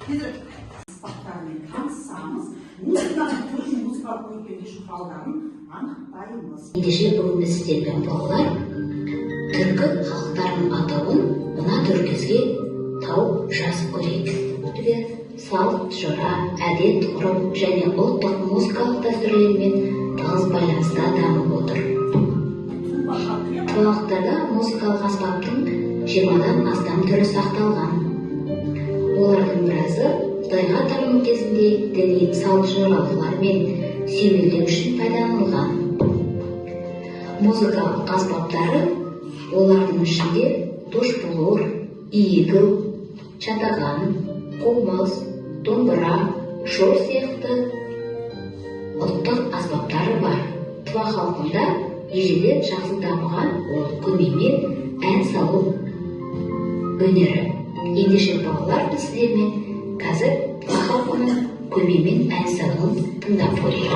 Қазір аспаптармен танысамыз, музыканың түрін, музыкалық көркемдеу құралдарын анықтаймыз. Ендеше бүгін біз сіздермен балалар түркі халықтарының атауын мына түркізге тауып жазып көрейік. Салт, жора, әдет, ғұрып және ұлттық музыкалық дәстүрлермен тығыз байланыста дамып отыр. Туалықтарда музыкалық аспаптың 20-дан астам түрі сақталған. Олардың біразы Құдайға табыну кезінде діни салт жоралғылар мен сүйемелдеу үшін пайдаланылған. Музыкалық аспаптары олардың ішінде дошбұлыр, иегіл, чатаған, қобыз, домбыра, шор сияқты ұлттық аспаптары бар. Тыва халқында ежелден жақсы дамыған ол көмеймен ән салу өнері. Ендеше балалар біз сіздермен қазір тыва халқының көмеймен ән салуын тыңдап көрейік.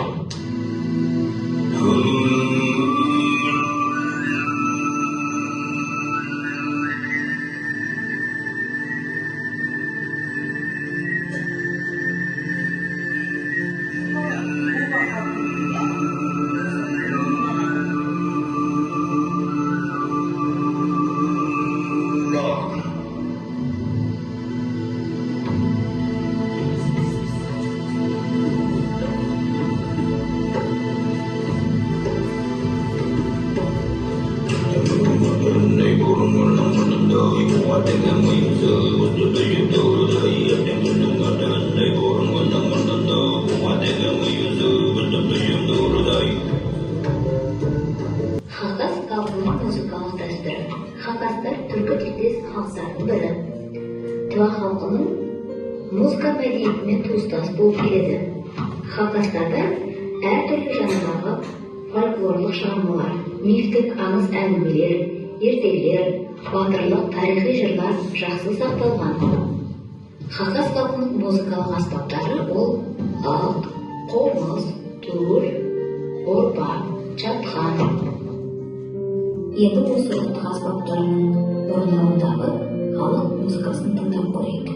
Хакас халқының музыкалық дәстүрі. Хакастар түркі тілдес халықтардың бірі. Тыва халқының музыка мәдениетімен туыстас болып келеді. Хакастарда әртүрлі жанрдағы фольклорлық шығармалар, мифтік аңыз әңгімелер, ертегілер, батырлық тарихи жырлар жақсы сақталған. Хакас халқының музыкалық аспаптары ол ақ, қобыз, дур, орба, чатқан. Енді осы ұлттық аспаптарының орындауындағы халық музыкасын тыңдап көрейік.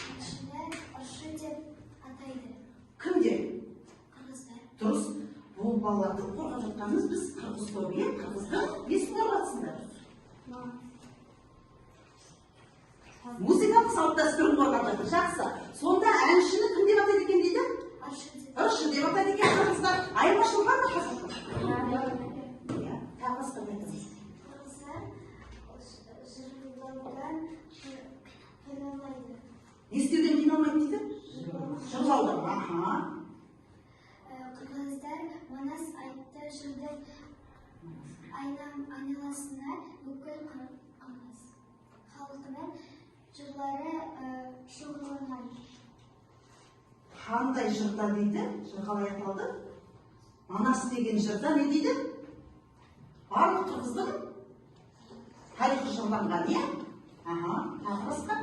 Әншілер ашы деп атайды. Кімдер? Қырғыздар. Дұрыс. Бұл балаларды қорғап жатқанымыз біз қырғыз тобы, қырғыздар несін қорғатсыңдар? Музыкалық салт дәстүрін қорғап жатыр. Жақсы. Сонда әншіні кім деп атайды екен дейді? Аршы деп атайды екен қырғыздар. Айырмашылық бар ма қазақтың? Тағы басқа айтыңыз. Қырғыздар жырлаудан қиналмайды. Не істеуден қиналмайды дейді? Жырлаудан. Қырғыздар манас айтты жырдың айналасына бүкіл қырғыз халқының жырлары шоғырланған. Қандай жырда дейді? Жыр қалай аталды? Манас деген жырда не дейді? Барлық қырғыздың тарихы жырланған, иә? Тағы басқа?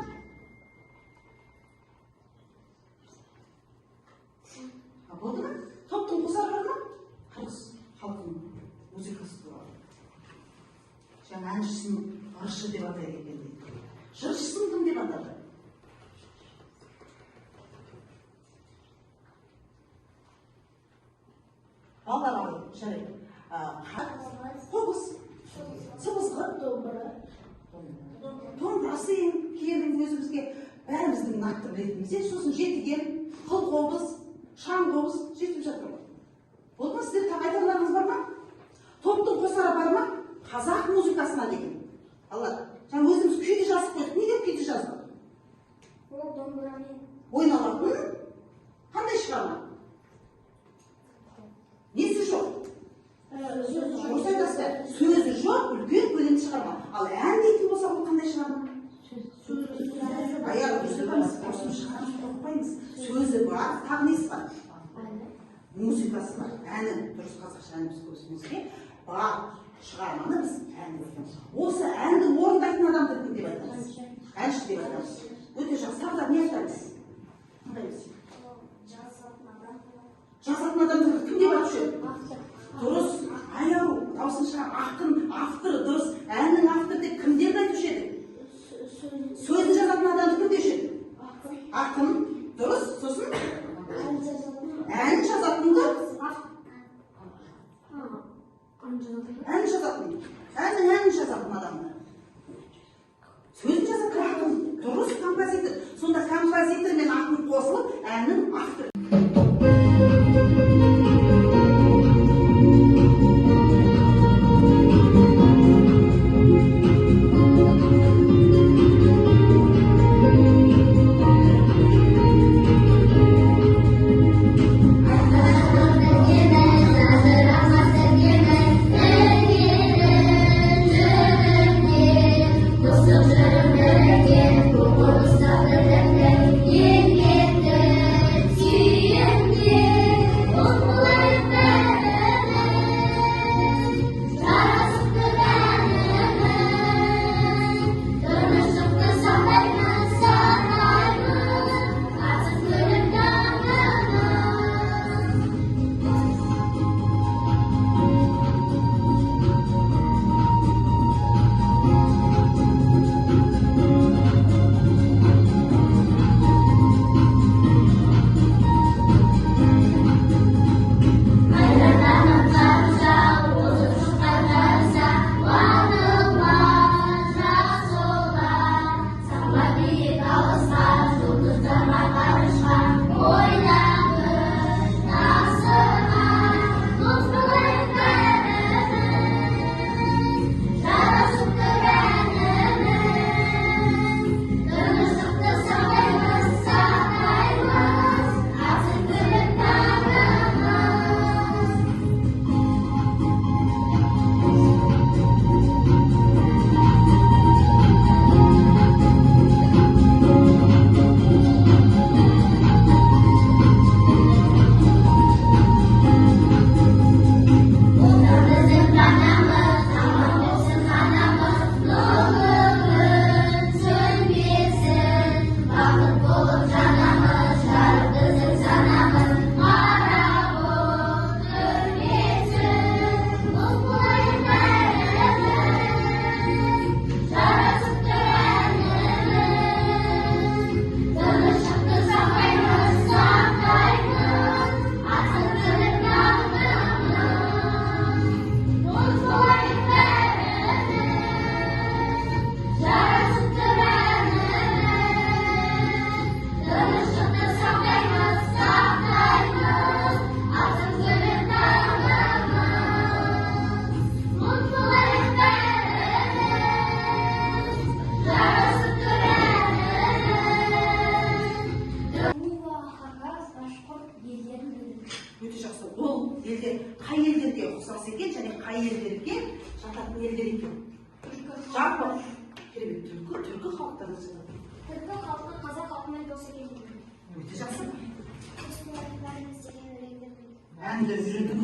Болды ма? Топтың қосары бар ма? Қырғыз халқының музыкасы туралы. Жаңа әншісін ыршы деп атайды екен дейді. Жыршысын кім деп атады? Балдар алып, жарайды. Қобыз, сыбызғы, домбырасы киелі өзімізге бәріміздің нақты білетініміз. Сосын жетіген, қыл қобыз, шаң қобыз жетіп жатыр. Болды ма, сіздер тағы айтарларыңыз бар ма? Топтың қосары бар ма? Қазақ музыкасына деген. Алла, жаңа өзіміз күйді жазып қойдық. Неге күйді жаздық? Ол домбырамен Ойналатын қандай шығарма? Несі жоқ? Осы айтасыздар. Сөзі жоқ, үлкен көлемді шығарма. Ал ән дейтін болса, ол қандай шығарма? Аяғы музыкамыз, осыны шығарып қоймаймыз. Сөзі бар, тағы несі бар? Музыкасы бар. Әні, дұрыс қазақша әніміз көбісімізге бар. Шығарманы біз әнді өтеміз. Осы әнді орындайтын адамды кім деп айтамыз? Әнші деп айтамыз. Өте жақсы. Тағы да не айтамыз? Қандай Жазатын адамды кім деп айтушы еді? Дұрыс, аяу, даусын шығар, ақын, авторы дұрыс. Әннің авторы деп кім деп айтушы еді? Сөзін жазатын адамды кім деуші еді? Ақын, дұрыс. Сосын ән жазатынды? Ән жазатын. Әннің жазатын адамды. Сөзін жазатын ақын, дұрыс, композитор. Сонда композитор мен ақын қосылып, әннің авторы. Өте жақсы. Ол елде қай елдерге ұқсас екен және қай елдерге жататын елдер екен? Жалпы керемет түркі халықтары жатады. Түркі халқы қазақ халқымен дос екен. Өте жақсы. Осылардың бәрін іздеген өлеңдер. Әнді үйреніп